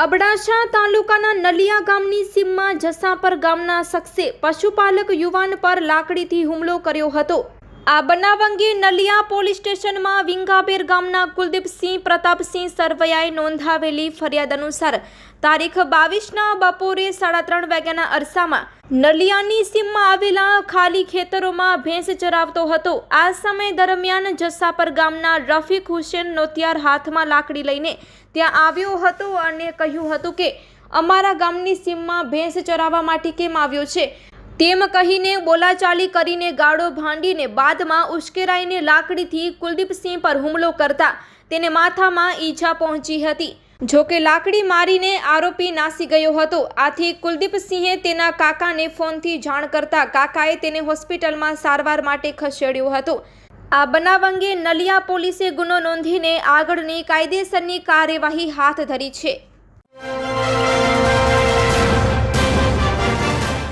અબડાસા તાલુકાના નલિયા ગામની સીમમાં જસાપર ગામના શખ્સે પશુપાલક યુવાન પર લાકડીથી હુમલો કર્યો હતો। આ બનાવ અંગે નલિયા પોલીસ સ્ટેશનમાં વિંગાબેર ગામના કુલદીપસિંહ પ્રતાપસિંહ સરવૈયાએ નોંધાવેલી ફરિયાદ અનુસાર તારીખ 22ના બપોરે 3:30 વાગ્યાના અરસામાં નલિયાની સીમમાં આવેલા ખાલી ખેતરોમાં ભેંસ ચરાવતો હતો। આ સમય દરમિયાન જસાપર ગામના રફીક હુસેન નોતિયાર હાથમાં લાકડી લઈને ત્યાં આવ્યો હતો અને કહ્યું હતું કે અમારા ગામની સીમમાં ભેંસ ચરાવવા માટે કેમ આવ્યો છે તેમ કહીને બોલાચાલી કરીને ગાળો ભાંડીને બાદમાં ઉશ્કેરાઈને લાકડીથી કુલદીપસિંહ પર હુમલો કરતા તેને માથામાં ઈજા પહોંચી હતી। જો કે લાકડી મારીને આરોપી નાસી ગયો હતો। આથી કુલદીપસિંહે તેના કાકાને ફોનથી જાણ કરતા કાકાએ તેને હોસ્પિટલમાં સારવાર માટે ખસેડ્યો હતો। આ બનાવ અંગે નલિયા પોલીસે ગુનો નોંધીને આગળની કાયદેસરની કાર્યવાહી હાથ ધરી છે।